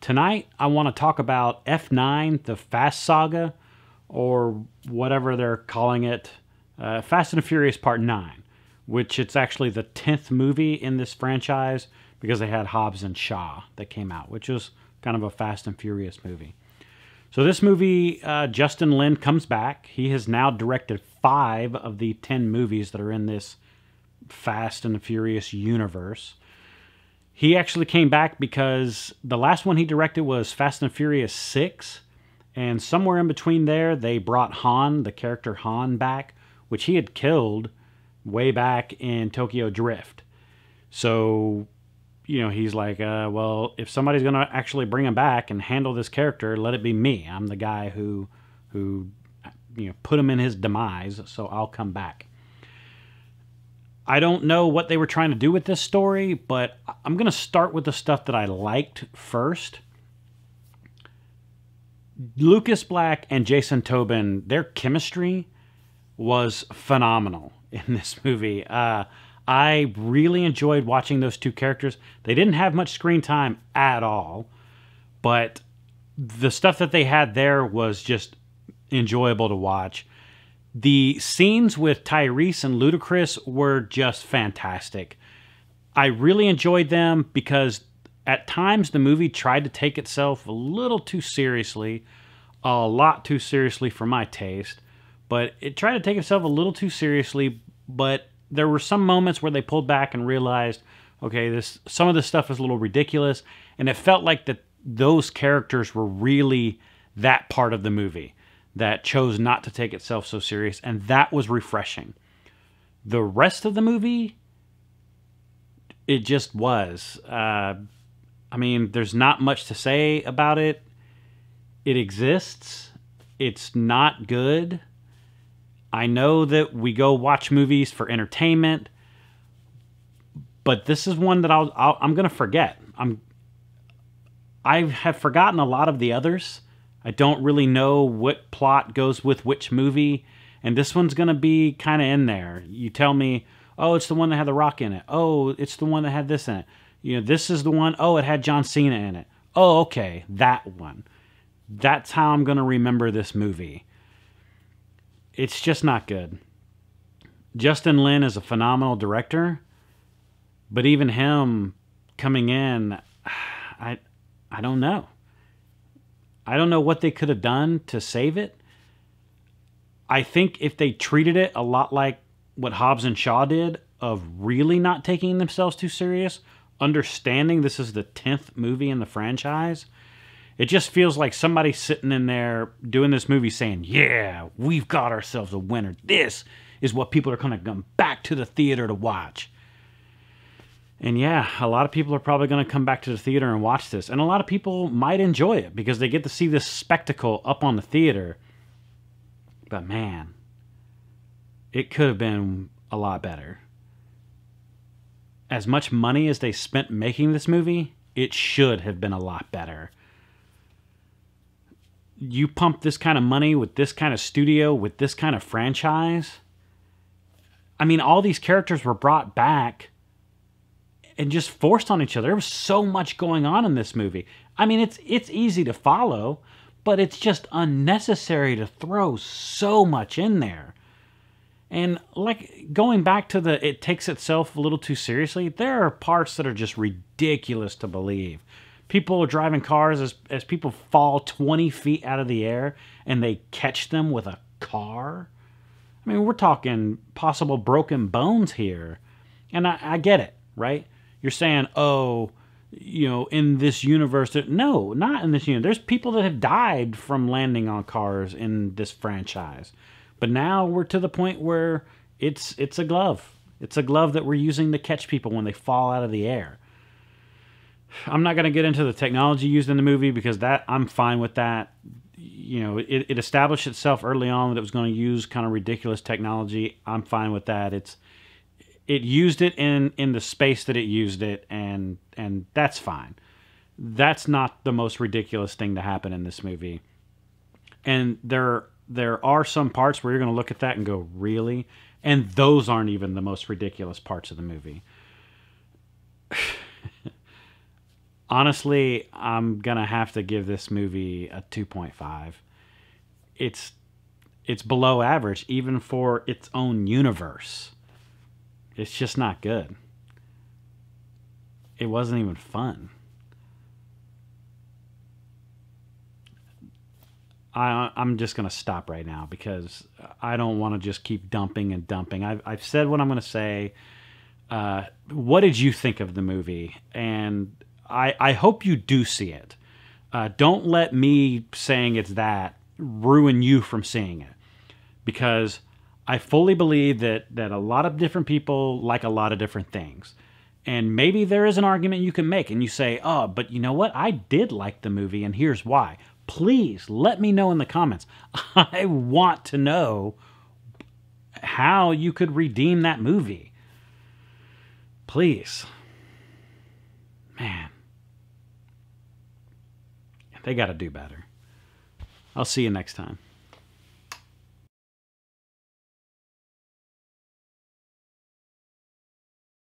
Tonight, I want to talk about F9, the Fast Saga, or whatever they're calling it, Fast and the Furious Part 9, which it's actually the 10th movie in this franchise because they had Hobbs and Shaw that came out, which was kind of a Fast and Furious movie. So this movie, Justin Lin comes back. He has now directed 5 of the 10 movies that are in this Fast and the Furious universe. He actually came back because the last one he directed was Fast and Furious 6, and somewhere in between there, they brought Han, the character Han, back, which he had killed way back in Tokyo Drift. So, he's like, well, if somebody's going to actually bring him back and handle this character, let it be me. I'm the guy who put him in his demise, so I'll come back. I don't know what they were trying to do with this story, but I'm going to start with the stuff that I liked first. Lucas Black and Jason Tobin, their chemistry was phenomenal in this movie. I really enjoyed watching those two characters. They didn't have much screen time at all, but the stuff that they had there was just enjoyable to watch. The scenes with Tyrese and Ludacris were just fantastic. I really enjoyed them because at times the movie tried to take itself a little too seriously, a lot too seriously for my taste, but it tried to take itself a little too seriously, but there were some moments where they pulled back and realized, okay, some of this stuff is a little ridiculous, and it felt like that those characters were really that part of the movie that chose not to take itself so serious, and that was refreshing. The rest of the movie, it just was. There's not much to say about it. It exists. It's not good. I know that we go watch movies for entertainment, but this is one that I'm going to forget. I have forgotten a lot of the others. I don't really know what plot goes with which movie, and this one's going to be kind of in there. You tell me, oh, it's the one that had The Rock in it. Oh, it's the one that had this in it. This is the one, oh, it had John Cena in it. Oh, okay, that one. That's how I'm going to remember this movie. It's just not good. Justin Lin is a phenomenal director, but even him coming in, I don't know. I don't know what they could have done to save it. I think if they treated it a lot like what Hobbs and Shaw did, of really not taking themselves too serious, understanding this is the 10th movie in the franchise, it just feels like somebody sitting in there doing this movie saying, yeah, we've got ourselves a winner. This is what people are going to come back to the theater to watch. And yeah, a lot of people are probably going to come back to the theater and watch this. And a lot of people might enjoy it because they get to see this spectacle up on the theater. But man, it could have been a lot better. As much money as they spent making this movie, it should have been a lot better. You pump this kind of money with this kind of studio, with this kind of franchise. All these characters were brought back and just forced on each other. There was so much going on in this movie. It's easy to follow, but it's just unnecessary to throw so much in there. And like going back to it takes itself a little too seriously, there are parts that are just ridiculous to believe. People are driving cars as people fall 20 feet out of the air and they catch them with a car. We're talking possible broken bones here. And I get it, right? You're saying, in this universe. No, not in this universe. There's people that have died from landing on cars in this franchise. But now we're to the point where it's a glove. It's a glove that we're using to catch people when they fall out of the air. I'm not going to get into the technology used in the movie because I'm fine with that. It established itself early on that it was going to use kind of ridiculous technology. I'm fine with that. It used it in the space that it used it, and that's fine. That's not the most ridiculous thing to happen in this movie. And there are some parts where you're going to look at that and go, really? And those aren't even the most ridiculous parts of the movie. Honestly, I'm gonna have to give this movie a 2.5. It's it's below average even for its own universe. It's just not good. It wasn't even fun. I'm just going to stop right now because I don't want to just keep dumping and dumping. I've said what I'm going to say. What did you think of the movie? And I hope you do see it. Don't let me saying it's that ruin you from seeing it, because I fully believe that a lot of different people like a lot of different things. And maybe there is an argument you can make and you say, oh, but you know what? I did like the movie and here's why. Please let me know in the comments. I want to know how you could redeem that movie. Please. Man. They got to do better. I'll see you next time.